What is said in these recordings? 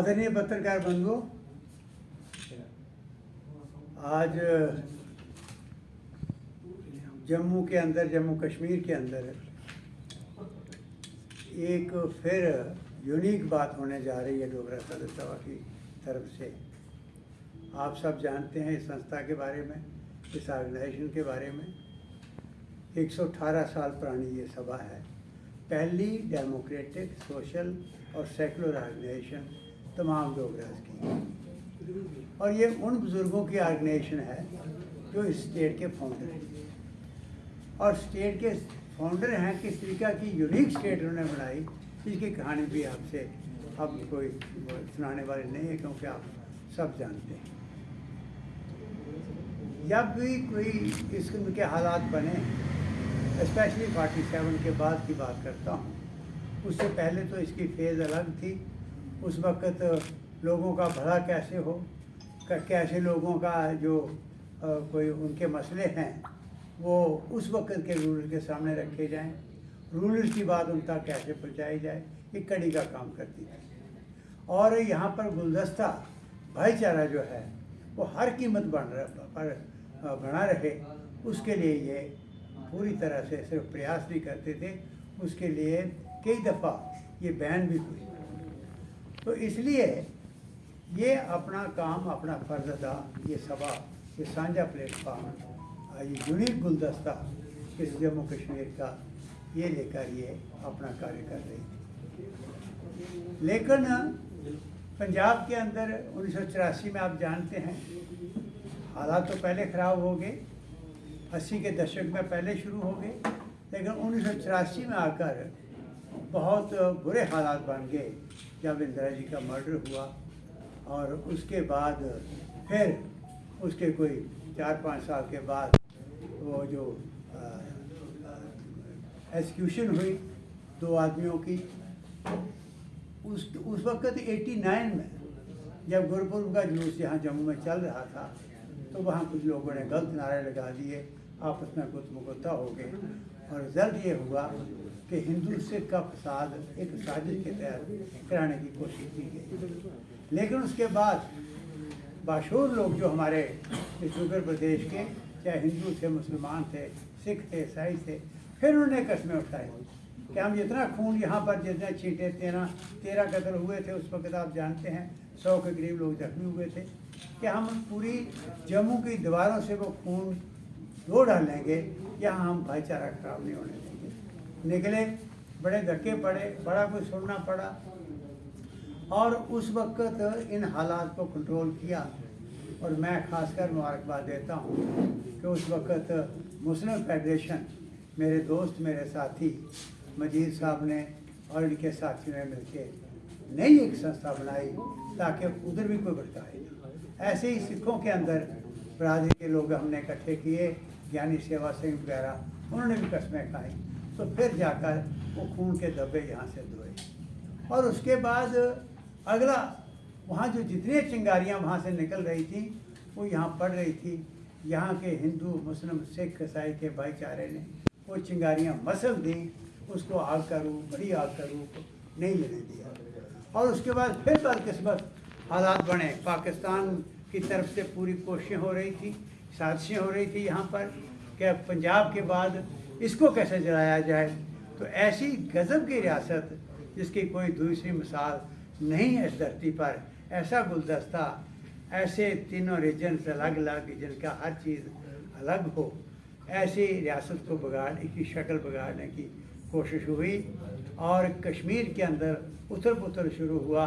आदरणीय पत्रकार बंधुओं, आज जम्मू के अंदर, जम्मू कश्मीर के अंदर एक फिर यूनिक बात होने जा रही है डोगरा सदर सभा की तरफ से। आप सब जानते हैं इस संस्था के बारे में, इस ऑर्गेनाइजेशन के बारे में। 118 साल पुरानी ये सभा है, पहली डेमोक्रेटिक, सोशल और सेकुलर ऑर्गेनाइजेशन तमाम डोगरास की। और ये उन बुज़ुर्गों की ऑर्गेनाइजेशन है जो इस स्टेट के फाउंडर हैं। और स्टेट के फाउंडर हैं, किस तरीका की यूनिक स्टेट उन्होंने बनाई, इसकी कहानी भी आपसे अब कोई सुनाने वाले नहीं है, क्योंकि आप सब जानते हैं। जब भी कोई इस किस्म के हालात बने, स्पेशली 47 के बाद की बात करता हूँ, उससे पहले तो इसकी फेज़ अलग थी। उस वक़्त लोगों का भला कैसे हो, कैसे लोगों का जो कोई उनके मसले हैं वो उस वक़्त के रूलर के सामने रखे जाएं, रूलर की बात उन तक कैसे पहुँचाई जाए, ये कड़ी का काम करती है। और यहाँ पर गुलदस्ता भाईचारा जो है वो हर कीमत बना रहे, उसके लिए ये पूरी तरह से सिर्फ प्रयास नहीं करते थे, उसके लिए कई दफ़ा ये बैन भी हुई। तो इसलिए ये अपना काम, अपना फ़र्ज अदा, ये सभा, ये साझा प्लेटफार्म, ये यूनिक गुलदस्ता इस जम्मू कश्मीर का, ये लेकर ये अपना कार्य कर रही थी। लेकिन पंजाब के अंदर 1984 में आप जानते हैं हालात तो पहले ख़राब हो गए, 80 के दशक में पहले शुरू हो गए, लेकिन 1984 में आकर बहुत बुरे हालात बन गए जब इंदिरा जी का मर्डर हुआ। और उसके बाद फिर उसके कोई 4-5 साल के बाद वो जो एग्जीक्यूशन हुई 2 आदमियों की। उस वक्त 89 में जब गुरुपुरब का जुलूस यहाँ जम्मू में चल रहा था, तो वहाँ कुछ लोगों ने गलत नारे लगा दिए, आपस में गुत्तमुगुत्ता हो गए, और रिजल्ट ये हुआ कि हिंदू सिख का फसाद एक साजिश के तहत कराने की कोशिश की गई। लेकिन उसके बाद बाशूर लोग जो हमारे इस उत्तर प्रदेश के, चाहे हिंदू थे, मुसलमान थे, सिख थे, ईसाई थे, फिर उन्होंने कस्में उठाई कि हम जितना खून यहाँ पर, जितने छींटे 13 कत्ल हुए थे उस वक्त, आप जानते हैं 100 के करीब लोग जख्मी हुए थे, कि हम पूरी जम्मू की दीवारों से वो खून धो डालेंगे, यहाँ हम भाईचारा खराब नहीं होने देंगे। निकले, बड़े धक्के पड़े, बड़ा कुछ सुनना पड़ा, और उस वक्त इन हालात को कंट्रोल किया। और मैं खासकर मुबारकबाद देता हूँ कि उस वक्त मुस्लिम फेडरेशन, मेरे दोस्त, मेरे साथी मजीद साहब ने और इनके साथियों ने मिलकर नई एक संस्था बनाई ताकि उधर भी कोई भटकाए। ऐसे ही सिखों के अंदर बरादरी के लोग हमने इकट्ठे किए, ज्ञानी सेवा सिंह वगैरह, उन्होंने भी कस्में खाई। तो फिर जाकर वो खून के धब्बे यहाँ से धोए। और उसके बाद अगला, वहाँ जो जितनी चिंगारियाँ वहाँ से निकल रही थी वो यहाँ पड़ रही थी। यहाँ के हिंदू, मुस्लिम, सिख, ईसाई के भाईचारे ने वो चिंगारियाँ मसल दी, उसको आग का रूप, बड़ी आग का रूप नहीं लेने दिया। और उसके बाद फिर बदकिस्मत हालात बने। पाकिस्तान की तरफ से पूरी कोशिशें हो रही थी, साजिशें हो रही थी यहाँ पर कि पंजाब के बाद इसको कैसे जलाया जाए। तो ऐसी गज़ब की रियासत जिसकी कोई दूसरी मिसाल नहीं है इस धरती पर, ऐसा गुलदस्ता, ऐसे तीनों रीजन्स अलग अलग, जिनका हर चीज़ अलग हो, ऐसी रियासत को इसकी शक्ल बिगाड़ने की कोशिश हुई। और कश्मीर के अंदर उथल पुथल शुरू हुआ,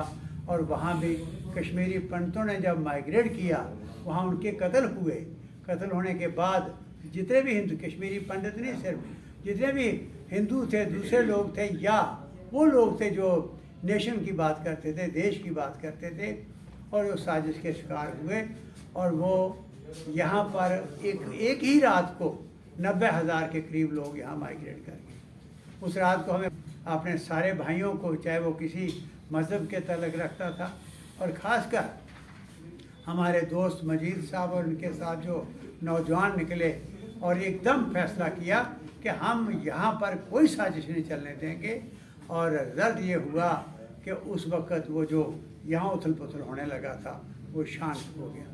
और वहाँ भी कश्मीरी पंडितों ने जब माइग्रेट किया, वहाँ उनके कत्ल हुए। कत्ल होने के बाद जितने भी हिंदू, कश्मीरी पंडित नहीं सिर्फ, जितने भी हिंदू थे, दूसरे लोग थे, या वो लोग थे जो नेशन की बात करते थे, देश की बात करते थे, और वो साजिश के शिकार हुए। और वो यहाँ पर एक ही रात को 90,000 के करीब लोग यहाँ माइग्रेट कर गए। उस रात को हमें अपने सारे भाइयों को, चाहे वो किसी मज़हब के तल्लुक़ रखता था, और ख़ासकर हमारे दोस्त मजीद साहब और उनके साथ जो नौजवान निकले, और एकदम फैसला किया कि हम यहाँ पर कोई साजिश नहीं चलने देंगे। और रिजल्ट ये हुआ कि उस वक़्त वो जो यहाँ उथल पुथल होने लगा था, वो शांत हो गया।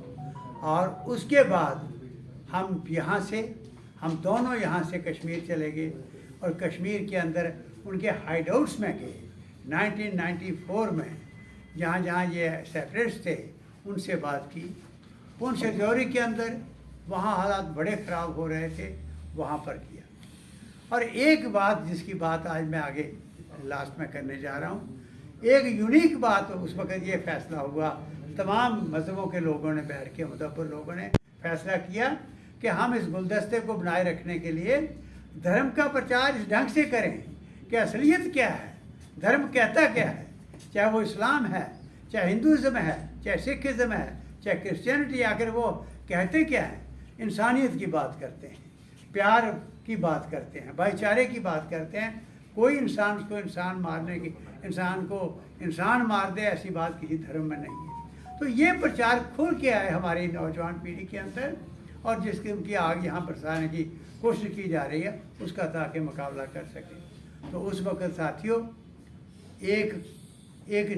और उसके बाद हम यहाँ से, हम दोनों यहाँ से कश्मीर चले गए और कश्मीर के अंदर उनके हाइडआउट्स में गए। 1994 में जहाँ जहाँ ये सेपरेट्स थे उनसे बात की। पुंछ राजौरी के अंदर वहाँ हालात बड़े ख़राब हो रहे थे, वहाँ पर किया। और एक बात जिसकी बात आज मैं आगे लास्ट में करने जा रहा हूँ, एक यूनिक बात उस वक़्त ये फैसला हुआ, तमाम मज़हबों के लोगों ने बैठ के, मुदब्बर लोगों ने फैसला किया कि हम इस गुलदस्ते को बनाए रखने के लिए धर्म का प्रचार इस ढंग से करें कि असलियत क्या है, धर्म कहता क्या है, चाहे वो इस्लाम है, चाहे हिंदुज़म है, चाहे सिखिज़म है, चाहे क्रिश्चियनिटी, आखिर वो कहते क्या है, इंसानियत की बात करते हैं, प्यार की बात करते हैं, भाईचारे की बात करते हैं। कोई इंसान को इंसान मारने की, इंसान को इंसान मार दे, ऐसी बात किसी धर्म में नहीं है। तो ये प्रचार खुल के आए हमारी नौजवान पीढ़ी के अंदर, और जिसकी उनकी आग यहाँ बरसाने की कोशिश की जा रही है उसका ताकि मुकाबला कर सकें। तो उस वक्त साथियों एक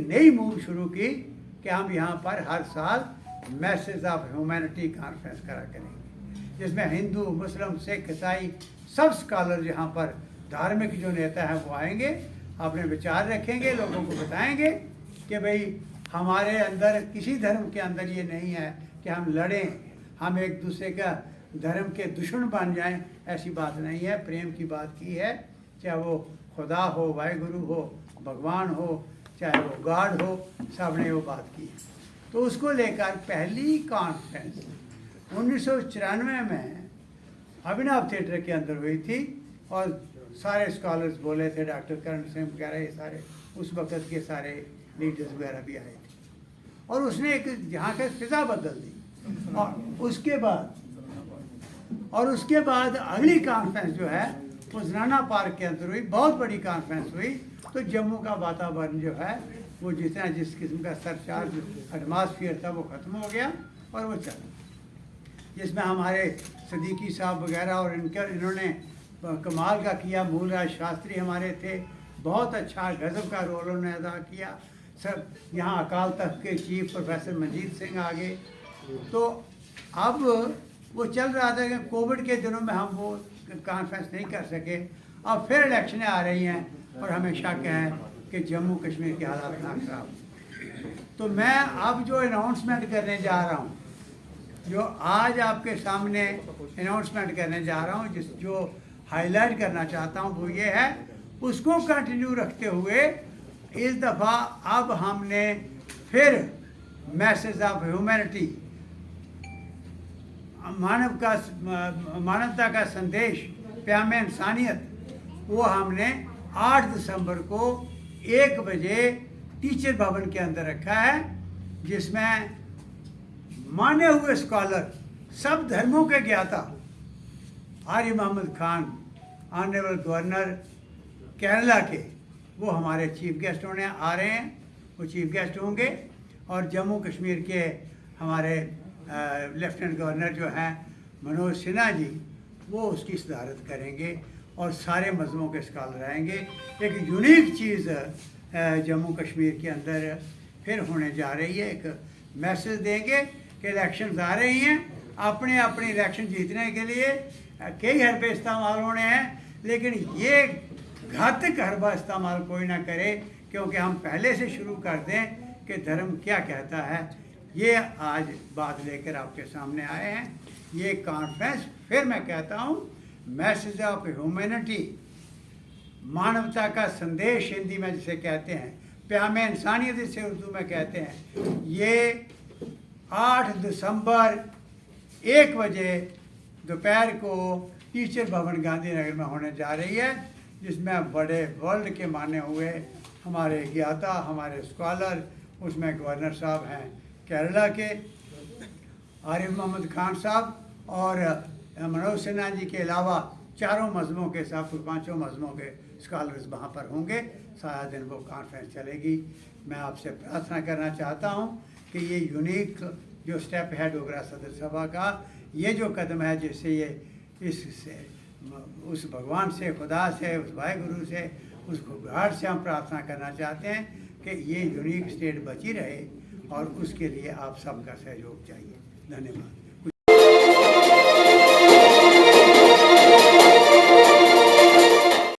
नई मूव शुरू की कि हम यहाँ पर हर साल मैसेज ऑफ ह्यूमैनिटी कॉन्फ्रेंस करा करेंगे, जिसमें हिंदू, मुस्लिम, सिख, ईसाई सब स्कॉलर यहाँ पर, धार्मिक जो नेता हैं वो आएंगे, अपने विचार रखेंगे, लोगों को बताएंगे कि भाई हमारे अंदर, किसी धर्म के अंदर ये नहीं है कि हम लड़ें, हम एक दूसरे का धर्म के दुश्मन बन जाएं, ऐसी बात नहीं है। प्रेम की बात की है, चाहे वो खुदा हो, वाहिगुरु हो, भगवान हो, चाहे वो गॉड हो, सब ने वो बात की है। तो उसको लेकर पहली कॉन्फ्रेंस 1994 में अभिनव थिएटर के अंदर हुई थी, और सारे स्कॉलर्स बोले थे, डॉक्टर करण सिंह वगैरह, ये सारे उस वक़्त के सारे लीडर्स वगैरह भी आए थे, और उसने एक यहाँ का फिज़ा बदल दी। और उसके बाद अगली कॉन्फ्रेंस जो है वो ज़नाना पार्क के अंदर हुई, बहुत बड़ी कॉन्फ्रेंस हुई। तो जम्मू का वातावरण जो है वो जिस किस्म का सरचार्ज एटमॉस्फेयर था वो ख़त्म हो गया, और वो चला, जिसमें हमारे सदीकी साहब वगैरह और इन्होंने कमाल का किया। मूलराज शास्त्री हमारे थे, बहुत अच्छा गज़ब का रोल उन्होंने अदा किया। सब यहाँ अकाल तख्त के चीफ प्रोफेसर मंजीत सिंह आ गए। तो अब वो चल रहा था कि कोविड के दिनों में हम वो कॉन्फ्रेंस नहीं कर सके। अब फिर इलेक्शनें आ रही हैं और हमें शक है कि जम्मू कश्मीर के हालात ना खराब। तो मैं अब जो अनाउंसमेंट करने जा रहा हूँ, जो आज आपके सामने अनाउंसमेंट करने जा रहा हूँ, जो हाईलाइट करना चाहता हूँ वो ये है, उसको कंटिन्यू रखते हुए इस दफ़ा अब हमने फिर मैसेज ऑफ ह्यूमैनिटी, मानवता का संदेश, प्याम इंसानियत, वो हमने 8 दिसंबर को 1 बजे टीचर भवन के अंदर रखा है, जिसमें माने हुए स्कॉलर, सब धर्मों के ज्ञाता, आरिफ मोहम्मद खान, ऑनरेबल गवर्नर केरला के, वो हमारे चीफ गेस्ट होने आ रहे हैं, वो चीफ गेस्ट होंगे। और जम्मू कश्मीर के हमारे लेफ्टिनेंट गवर्नर जो हैं मनोज सिन्हा जी, वो उसकी सदारत करेंगे, और सारे मज़हबों के स्कॉलर आएंगे। एक यूनिक चीज़ जम्मू कश्मीर के अंदर फिर होने जा रही है, एक मैसेज देंगे कि इलेक्शंस आ रही हैं, अपने अपने इलेक्शन जीतने के लिए कई हरबे इस्तेमाल होने हैं, लेकिन ये घातक हरबा इस्तेमाल कोई ना करे, क्योंकि हम पहले से शुरू कर दें कि धर्म क्या कहता है। ये आज बात लेकर आपके सामने आए हैं। ये कॉन्फ्रेंस, फिर मैं कहता हूँ, मैसेज ऑफ ह्यूमैनिटी, मानवता का संदेश हिंदी में जिसे कहते हैं, प्याम इंसानियत जिसे उर्दू में कहते हैं, ये 8 दिसंबर 1 बजे दोपहर को टीचर भवन गांधीनगर में होने जा रही है, जिसमें बड़े वर्ल्ड के माने हुए हमारे ज्ञाता, हमारे स्कॉलर, उसमें गवर्नर साहब हैं केरला के, आरिफ मोहम्मद खान साहब, और मनोज सिन्हा जी के अलावा चारों मज़हबों के साथ 5 मज़हबों के स्कॉलर्स वहाँ पर होंगे। सारा दिन वो कॉन्फ्रेंस चलेगी। मैं आपसे प्रार्थना करना चाहता हूँ कि ये यूनिक जो स्टेप है डोगरा सदर सभा का, ये जो कदम है, जिससे ये उस भगवान से, खुदा से, उस वाहिगुरु से, उस गॉड से हम प्रार्थना करना चाहते हैं कि ये यूनिक स्टेट बची रहे और उसके लिए आप सबका सहयोग चाहिए। धन्यवाद।